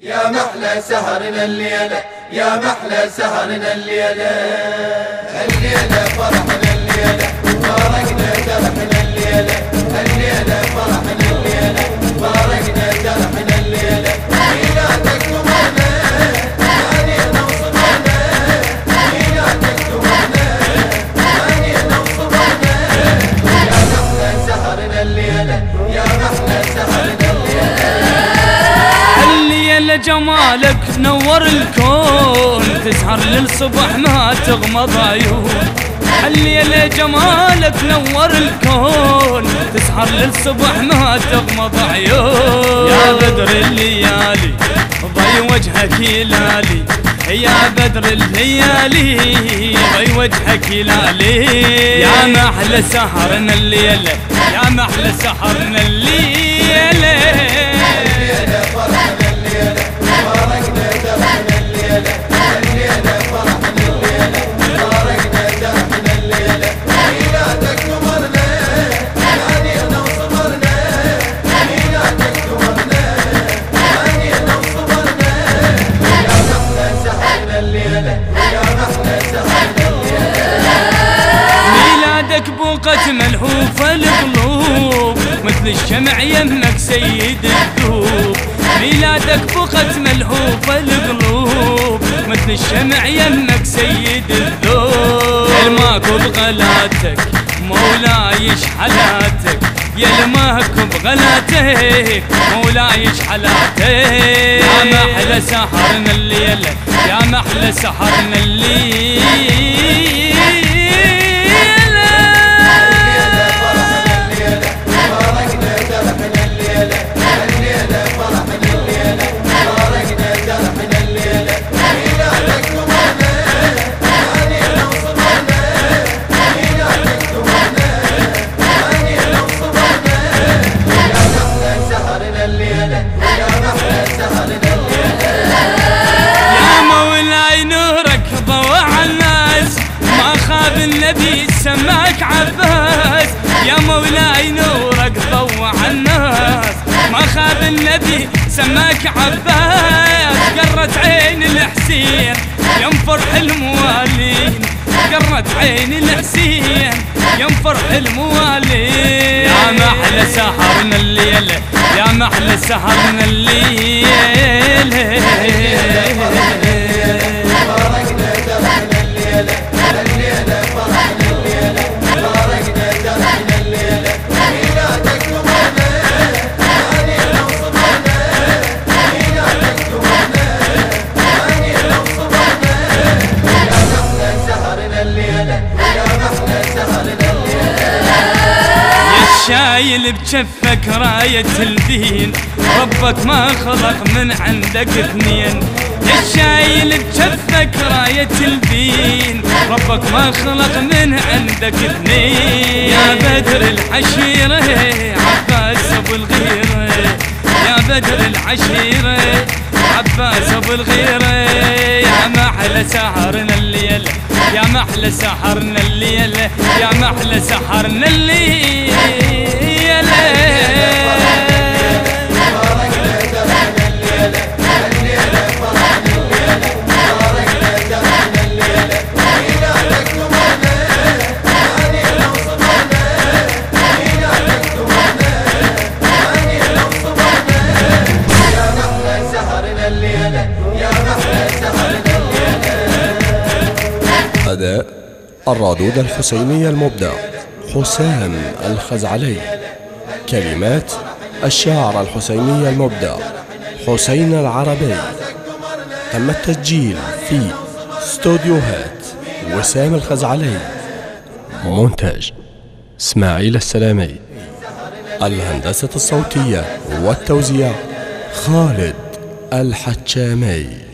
يا محلى سهرنا الليلة، يا محلى سهرنا الليلة، الليلة فرحنا الليلة، فارقنا جرحنا الليلة، الليلة فرحنا الليلة، فارقنا جرحنا الليلة، ميلادك قمرنا، هانينا وصبرنا، ميلادك قمرنا، هانينا وصبرنا، يا محلى سهرنا الليلة، يا محلى سهرنا الليلة. الليلة جمالك نور الكون، تسهر للصبح ما تغمض عيون. الليلة جمالك نور الكون، تسهر للصبح ما تغمض عيون. يا بدر الليالي ضي وجهك يلالي، يا بدر الليالي ضي وجهك يلالي. يا محلى سهرنا الليلة، يا محلى سهرنا الليلة، الليلة فرحنا الليلة، فارقنا جرحنا الليلة، الليلة فرحنا الليلة، فارقنا جرحنا الليلة، ميلادك قمرنا، هانينا وصبرنا، ميلادك قمرنا، هانينا وصبرنا، يا محلى سهرنا الليلة، يا محلى سهرنا الليلة. ميلادك بوقة ملهوفة القلوب، مثل الشمع يمك سيد الذوب. ميلادك بوقة ملهوفة القلوب، مثل الشمع يمك سيد الذوب. يلماك بغلاتك مولاي حلاتك، يلماك بغلاتك مولاي حلاتك. يا محلى سهرنا الليلة، يا محلى سهرنا الليلة. النبي سماك عباس، يا مولاي نورك ضوع الناس. ما خاب النبي سماك عباس، قرت عين الحسين يوم فرح الموالين، قرت عين الحسين يوم فرح الموالين. يا محلى سهرنا الليلة، يا محلى سهرنا الليلة، فارقنا جرحنا الليلة، الليلة فرحنا الليلة، فارقنا جرحنا الليلة، ميلادك قمرنا، هانينا وصبرنا، ميلادك قمرنا، هانينا وصبرنا، يا محلى سهرنا الليلة، يا محلى سهرنا الليلة. يا الشايل بجفك راية الدين، ربك ما خلق من عندك اثنين. يا الشايل بجفك راية الدين، ربك ما خلق من عندك اثنين. يا بدر العشيرة عباس ابو الغيرة، يا بدر العشيرة عباس ابو الغيرة. يا محلى سهرنا الليلة، يا محلى سهرنا الليلة، يا محلى سهرنا الليلة. أداء الرادود الحسيني المبدع حسام الخزعلي. كلمات الشاعر الحسيني المبدع حسين العربي. تم التسجيل في استوديوهات وسام الخزعلي. مونتاج اسماعيل السلامي. الهندسة الصوتية والتوزيع خالد الحجامي.